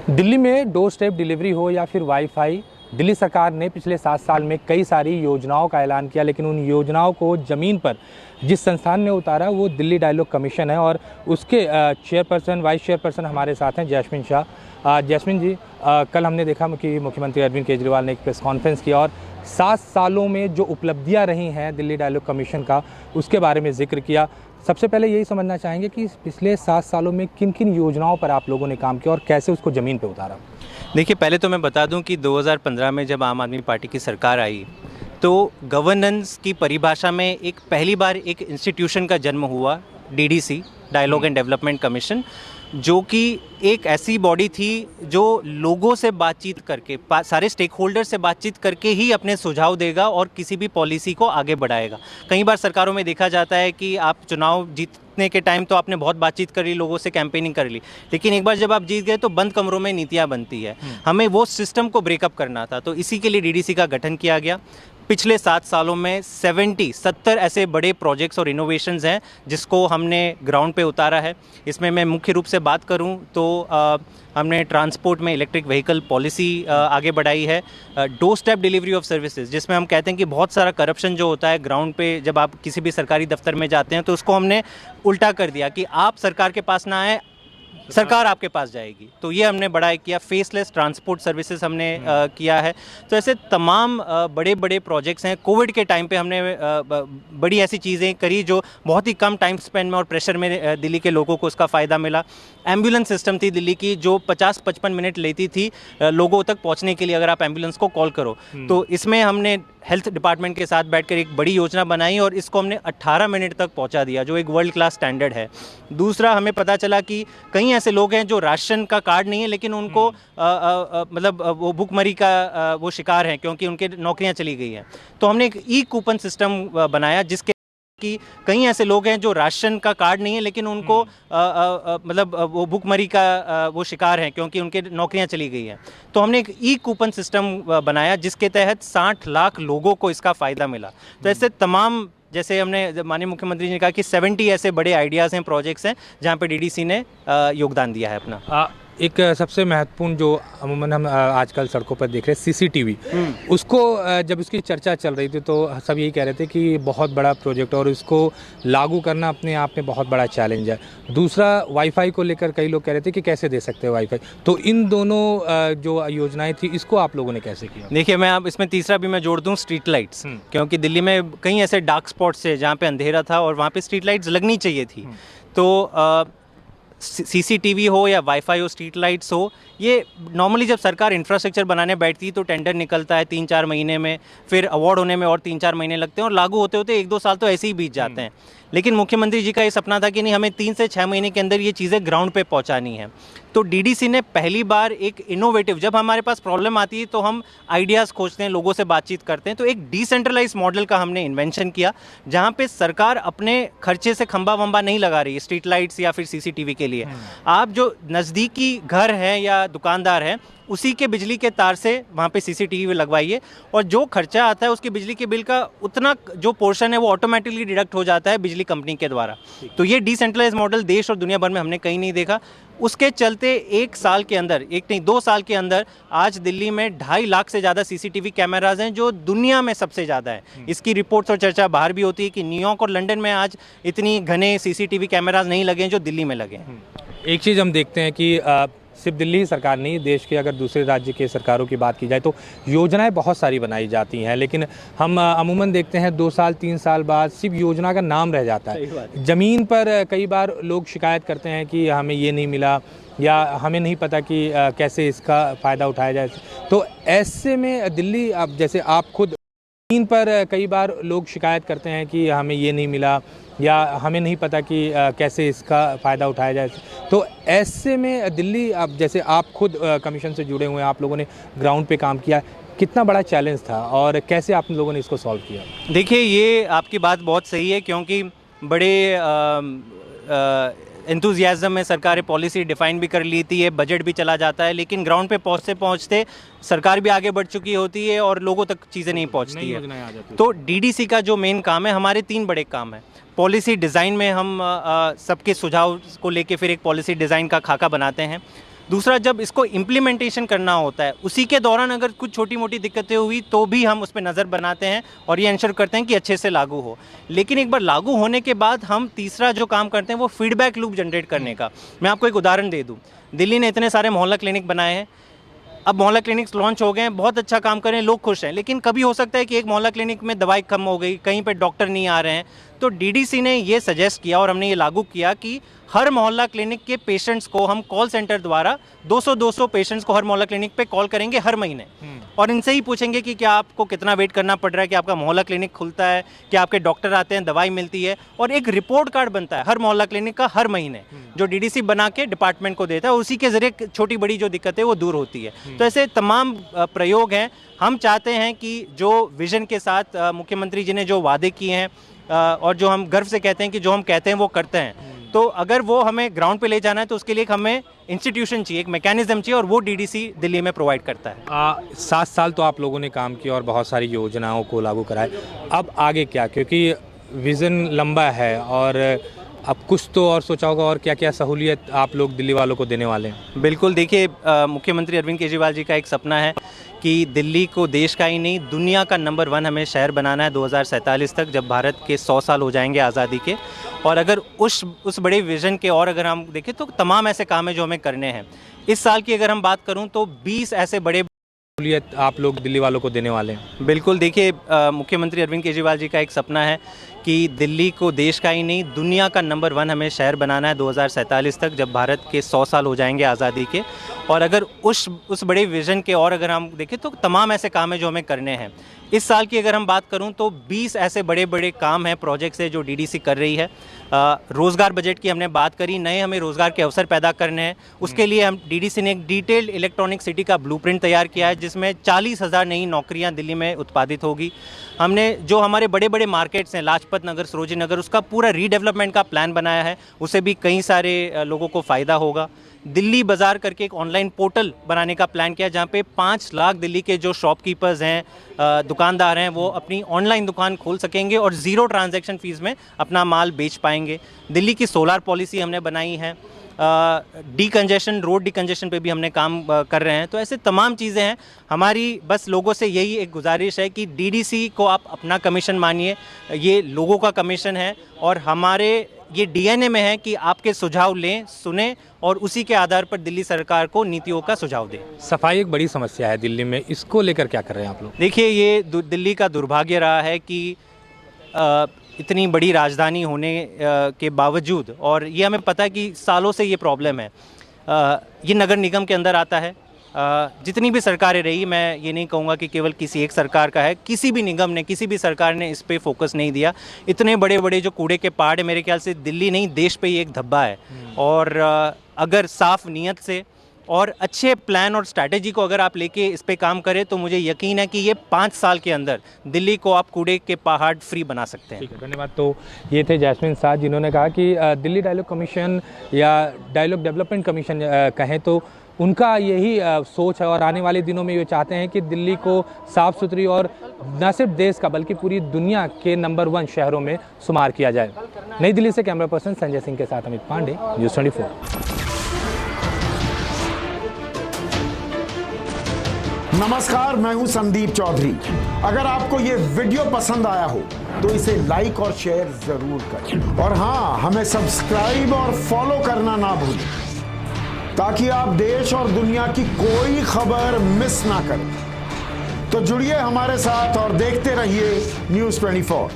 दिल्ली में door step delivery हो या फिर वाईफाई, दिल्ली सरकार ने पिछले 7 साल में कई सारी योजनाओं का ऐलान किया, लेकिन उन योजनाओं को ज़मीन पर जिस संस्थान ने उतारा वो दिल्ली डायलॉग कमीशन है। और उसके चेयरपर्सन, वाइस चेयरपर्सन हमारे साथ हैं जैस्मिन शाह। जैस्मिन जी, कल हमने देखा कि मुख्यमंत्री अरविंद केजरीवाल ने एक प्रेस कॉन्फ्रेंस किया और 7 सालों में जो उपलब्धियां रही हैं दिल्ली डायलॉग कमीशन का, उसके बारे में जिक्र किया। सबसे पहले यही समझना चाहेंगे कि पिछले 7 सालों में किन किन योजनाओं पर आप लोगों ने काम किया और कैसे उसको ज़मीन पे उतारा। देखिए, पहले तो मैं बता दूं कि 2015 में जब आम आदमी पार्टी की सरकार आई तो गवर्नेंस की परिभाषा में एक पहली बार एक इंस्टीट्यूशन का जन्म हुआ, DDC, dialogue and development commission, जो कि एक ऐसी बॉडी थी जो लोगों से बातचीत करके, सारे स्टेक होल्डर से बातचीत करके ही अपने सुझाव देगा और किसी भी पॉलिसी को आगे बढ़ाएगा। कई बार सरकारों में देखा जाता है कि आप चुनाव जीतने के टाइम तो आपने बहुत बातचीत कर ली, लोगों से कैंपेनिंग कर ली, लेकिन एक बार जब आप जीत गए तो बंद कमरों में नीतियाँ बनती है। हमें वो सिस्टम को ब्रेकअप करना था, तो इसी के लिए डीडीसी का गठन किया गया। पिछले 7 सालों में 70 ऐसे बड़े प्रोजेक्ट्स और इनोवेशंस हैं जिसको हमने ग्राउंड पे उतारा है। इसमें मैं मुख्य रूप से बात करूं तो हमने ट्रांसपोर्ट में इलेक्ट्रिक व्हीकल पॉलिसी आगे बढ़ाई है, door step delivery of services, जिसमें हम कहते हैं कि बहुत सारा करप्शन जो होता है ग्राउंड पे, जब आप किसी भी सरकारी दफ्तर में जाते हैं तो उसको हमने उल्टा कर दिया कि आप सरकार के पास ना आए, सरकार आपके पास जाएगी। तो ये हमने बड़ा किया। फेसलेस ट्रांसपोर्ट सर्विसेज हमने किया है। तो ऐसे तमाम बड़े बड़े प्रोजेक्ट्स हैं। कोविड के टाइम पे हमने बड़ी ऐसी चीज़ें करी जो बहुत ही कम टाइम स्पेंड में और प्रेशर में दिल्ली के लोगों को उसका फ़ायदा मिला। एम्बुलेंस सिस्टम थी दिल्ली की जो 50-55 मिनट लेती थी लोगों तक पहुंचने के लिए, अगर आप एम्बुलेंस को कॉल करो। तो इसमें हमने हेल्थ डिपार्टमेंट के साथ बैठकर एक बड़ी योजना बनाई और इसको हमने 18 मिनट तक पहुंचा दिया, जो एक वर्ल्ड क्लास स्टैंडर्ड है। दूसरा, हमें पता चला कि कई ऐसे लोग हैं जो राशन का कार्ड नहीं है, लेकिन उनको मतलब वो भुखमरी का वो शिकार हैं क्योंकि उनके नौकरियां चली गई हैं। तो हमने एक ई कूपन सिस्टम बनाया जिसके कि कई ऐसे लोग हैं जो राशन का कार्ड नहीं है, लेकिन उनको मतलब वो भुखमरी का वो शिकार हैं क्योंकि उनके नौकरियां चली गई हैं। तो हमने एक ई कूपन सिस्टम बनाया जिसके तहत 60 लाख लोगों को इसका फ़ायदा मिला। तो ऐसे तमाम, जैसे हमने माननीय मुख्यमंत्री जी ने कहा कि 70 ऐसे बड़े आइडियाज़ हैं, प्रोजेक्ट्स हैं जहाँ पे डीडीसी ने योगदान दिया है अपना। एक सबसे महत्वपूर्ण जो अमूमन हम आजकल सड़कों पर देख रहे हैं, सीसीटीवी, उसको जब उसकी चर्चा चल रही थी तो सब यही कह रहे थे कि बहुत बड़ा प्रोजेक्ट और इसको लागू करना अपने आप में बहुत बड़ा चैलेंज है। दूसरा, वाईफाई को लेकर कई लोग कह रहे थे कि कैसे दे सकते हैं वाईफाई। तो इन दोनों जो योजनाएं थी, इसको आप लोगों ने कैसे किया? देखिए, मैं अब इसमें तीसरा भी मैं जोड़ दूँ, स्ट्रीट लाइट्स, क्योंकि दिल्ली में कई ऐसे डार्क स्पॉट्स है जहाँ पे अंधेरा था और वहाँ पे स्ट्रीट लाइट्स लगनी चाहिए थी। तो सीसीटीवी हो या वाईफाई हो, स्ट्रीट लाइट्स हो, ये नॉर्मली जब सरकार इंफ्रास्ट्रक्चर बनाने बैठती है तो टेंडर निकलता है 3-4 महीने में, फिर अवार्ड होने में और 3-4 महीने लगते हैं और लागू होते होते 1-2 साल तो ऐसे ही बीत जाते हैं। लेकिन मुख्यमंत्री जी का ये सपना था कि नहीं, हमें 3 से 6 महीने के अंदर ये चीज़ें ग्राउंड पे पहुंचानी है। तो डीडीसी ने पहली बार एक इनोवेटिव, जब हमारे पास प्रॉब्लम आती है तो हम आइडियाज़ खोजते हैं, लोगों से बातचीत करते हैं, तो एक डिसेंट्रलाइज मॉडल का हमने इन्वेंशन किया जहाँ पे सरकार अपने खर्चे से खंबा वंबा नहीं लगा रही है स्ट्रीट लाइट्स या फिर सीसीटीवी के लिए। आप जो नज़दीकी घर है या दुकानदार है, उसी के बिजली के तार से वहाँ पे सीसीटीवी लगवाइए और जो खर्चा आता है उसके बिजली के बिल का उतना जो पोर्शन है वो ऑटोमेटिकली डिडक्ट हो जाता है बिजली कंपनी के द्वारा। तो ये डिसेंट्रलाइज मॉडल देश और दुनिया भर में हमने कहीं नहीं देखा। उसके चलते 1 साल के अंदर, 2 साल के अंदर आज दिल्ली में 2.5 लाख से ज़्यादा सीसीटीवी कैमराज हैं, जो दुनिया में सबसे ज़्यादा है। इसकी रिपोर्ट्स और चर्चा बाहर भी होती है कि न्यूयॉर्क और लंदन में आज इतनी घने सीसीटीवी कैमराज नहीं लगे हैं जो दिल्ली में लगे हैं। एक चीज़ हम देखते हैं कि सिर्फ दिल्ली ही सरकार नहीं, देश के अगर दूसरे राज्य के सरकारों की बात की जाए तो योजनाएं बहुत सारी बनाई जाती हैं, लेकिन हम अमूमन देखते हैं 2 साल 3 साल बाद सिर्फ योजना का नाम रह जाता है। ज़मीन पर कई बार लोग शिकायत करते हैं कि हमें ये नहीं मिला या हमें नहीं पता कि कैसे इसका फ़ायदा उठाया जाए। तो ऐसे में दिल्ली, अब जैसे आप खुद ज़मीन पर कई बार लोग शिकायत करते हैं कि हमें ये नहीं मिला या हमें नहीं पता कि कैसे इसका फ़ायदा उठाया जाए। तो ऐसे में दिल्ली, अब जैसे आप खुद कमीशन से जुड़े हुए हैं, आप लोगों ने ग्राउंड पे काम किया, कितना बड़ा चैलेंज था और कैसे आप लोगों ने इसको सॉल्व किया? देखिए, ये आपकी बात बहुत सही है क्योंकि बड़े एंथुजियाज़म में सरकारें पॉलिसी डिफ़ाइन भी कर लेती है, बजट भी चला जाता है, लेकिन ग्राउंड पे पहुँचते पहुँचते सरकार भी आगे बढ़ चुकी होती है और लोगों तक चीज़ें नहीं पहुँचती है। तो डीडीसी का जो मेन काम है, हमारे 3 बड़े काम हैं। पॉलिसी डिज़ाइन में हम सबके सुझाव को लेके फिर एक पॉलिसी डिज़ाइन का खाका बनाते हैं। दूसरा, जब इसको इम्प्लीमेंटेशन करना होता है उसी के दौरान अगर कुछ छोटी मोटी दिक्कतें हुई तो भी हम उस पर नज़र बनाते हैं और ये इंश्योर करते हैं कि अच्छे से लागू हो। लेकिन एक बार लागू होने के बाद हम तीसरा जो काम करते हैं वो फीडबैक लूप जनरेट करने का। मैं आपको एक उदाहरण दे दूँ, दिल्ली ने इतने सारे मोहल्ला क्लिनिक बनाए हैं, अब मोहल्ला क्लिनिक्स लॉन्च हो गए हैं, बहुत अच्छा काम कर रहे हैं, लोग खुश हैं। लेकिन कभी हो सकता है कि एक मोहल्ला क्लिनिक में दवाई कम हो गई, कहीं पे डॉक्टर नहीं आ रहे हैं, तो डीडीसी ने ये सजेस्ट किया और हमने ये लागू किया कि हर मोहल्ला क्लिनिक के पेशेंट्स को हम कॉल सेंटर द्वारा 200 पेशेंट्स को हर मोहल्ला क्लिनिक पे कॉल करेंगे हर महीने और इनसे ही पूछेंगे कि क्या आपको कितना वेट करना पड़ रहा है, कि आपका मोहल्ला क्लिनिक खुलता है, कि आपके डॉक्टर आते हैं, दवाई मिलती है, और एक रिपोर्ट कार्ड बनता है हर मोहल्ला क्लिनिक का हर महीने जो डीडीसी बना के डिपार्टमेंट को देता है। उसी के जरिए छोटी बड़ी जो दिक्कतें वो दूर होती है। तो ऐसे तमाम प्रयोग हैं। हम चाहते हैं कि जो विजन के साथ मुख्यमंत्री जी ने जो वादे किए हैं और जो हम गर्व से कहते हैं कि जो हम कहते हैं वो करते हैं, तो अगर वो हमें ग्राउंड पे ले जाना है तो उसके लिए हमें इंस्टीट्यूशन चाहिए, एक मैकेनिज्म चाहिए, और वो डीडीसी दिल्ली में प्रोवाइड करता है। 7 साल तो आप लोगों ने काम किया और बहुत सारी योजनाओं को लागू कराए, अब आगे क्या? क्योंकि विज़न लंबा है और अब कुछ तो और सोचा होगा, और क्या क्या सहूलियत आप लोग दिल्ली वालों को देने वाले हैं? बिल्कुल, देखिए मुख्यमंत्री अरविंद केजरीवाल जी का एक सपना है कि दिल्ली को देश का ही नहीं दुनिया का नंबर 1 हमें शहर बनाना है 2047 तक, जब भारत के 100 साल हो जाएंगे आज़ादी के। और अगर उस बड़े विज़न के और अगर हम देखें तो तमाम ऐसे काम हैं जो हमें करने हैं। इस साल की अगर हम बात करूं तो 20 ऐसे बड़े सहूलियत आप लोग दिल्ली वालों को देने वाले हैं? बिल्कुल, देखिए मुख्यमंत्री अरविंद केजरीवाल जी का एक सपना है कि दिल्ली को देश का ही नहीं दुनिया का नंबर 1 हमें शहर बनाना है 2047 तक, जब भारत के 100 साल हो जाएंगे आज़ादी के। और अगर उस बड़े विज़न के और अगर हम देखें तो तमाम ऐसे काम हैं जो हमें करने हैं। इस साल की अगर हम बात करूं तो 20 ऐसे बड़े बड़े काम हैं, प्रोजेक्ट्स हैं जो डीडीसी कर रही है। रोज़गार बजट की हमने बात करी, नए हमें रोज़गार के अवसर पैदा करने हैं। उसके लिए हम डीडीसी ने एक डिटेल्ड इलेक्ट्रॉनिक सिटी का ब्लूप्रिंट तैयार किया है जिसमें 40,000 नई नौकरियां दिल्ली में उत्पादित होगी। हमने जो हमारे बड़े बड़े मार्केट्स हैं, लाजपत नगर, सरोजिनी नगर, उसका पूरा रीडेवलपमेंट का प्लान बनाया है, उससे भी कई सारे लोगों को फ़ायदा होगा। दिल्ली बाज़ार करके एक ऑनलाइन पोर्टल बनाने का प्लान किया जहाँ पे 5 लाख दिल्ली के जो शॉपकीपर्स हैं, दुकानदार हैं, वो अपनी ऑनलाइन दुकान खोल सकेंगे और 0 ट्रांजैक्शन फ़ीस में अपना माल बेच पाएंगे। दिल्ली की सोलार पॉलिसी हमने बनाई है, रोड डिकंजेशन पे भी हमने काम कर रहे हैं। तो ऐसे तमाम चीज़ें हैं। हमारी बस लोगों से यही एक गुजारिश है कि डीडीसी को आप अपना कमीशन मानिए, ये लोगों का कमीशन है और हमारे ये डीएनए में है कि आपके सुझाव लें, सुने और उसी के आधार पर दिल्ली सरकार को नीतियों का सुझाव दें। सफाई एक बड़ी समस्या है दिल्ली में, इसको लेकर क्या कर रहे हैं आप लोग? देखिए, ये दिल्ली का दुर्भाग्य रहा है कि इतनी बड़ी राजधानी होने के बावजूद, और ये हमें पता है कि सालों से ये प्रॉब्लम है, ये नगर निगम के अंदर आता है। जितनी भी सरकारें रही, मैं ये नहीं कहूँगा कि केवल किसी एक सरकार का है, किसी भी निगम ने, किसी भी सरकार ने इस पे फोकस नहीं दिया। इतने बड़े बड़े जो कूड़े के पहाड़ है, मेरे ख्याल से दिल्ली नहीं देश पे ही एक धब्बा है। और अगर साफ नीयत से और अच्छे प्लान और स्ट्रैटेजी को अगर आप लेके इस पे काम करें तो मुझे यकीन है कि ये 5 साल के अंदर दिल्ली को आप कूड़े के पहाड़ फ्री बना सकते हैं। ठीक है, धन्यवाद। तो ये थे जैस्मिन साज, जिन्होंने कहा कि दिल्ली डायलॉग कमीशन या डायलॉग डेवलपमेंट कमीशन कहें तो उनका यही सोच है और आने वाले दिनों में ये चाहते हैं कि दिल्ली को साफ़ सुथरी और न सिर्फ देश का बल्कि पूरी दुनिया के नंबर 1 शहरों में शुमार किया जाए। नई दिल्ली से कैमरा पर्सन संजय सिंह के साथ अमित पांडे, न्यूज़ 24। नमस्कार, मैं हूं संदीप चौधरी। अगर आपको ये वीडियो पसंद आया हो तो इसे लाइक और शेयर जरूर करें और हाँ, हमें सब्सक्राइब और फॉलो करना ना भूलें ताकि आप देश और दुनिया की कोई खबर मिस ना करें। तो जुड़िए हमारे साथ और देखते रहिए न्यूज़ 24।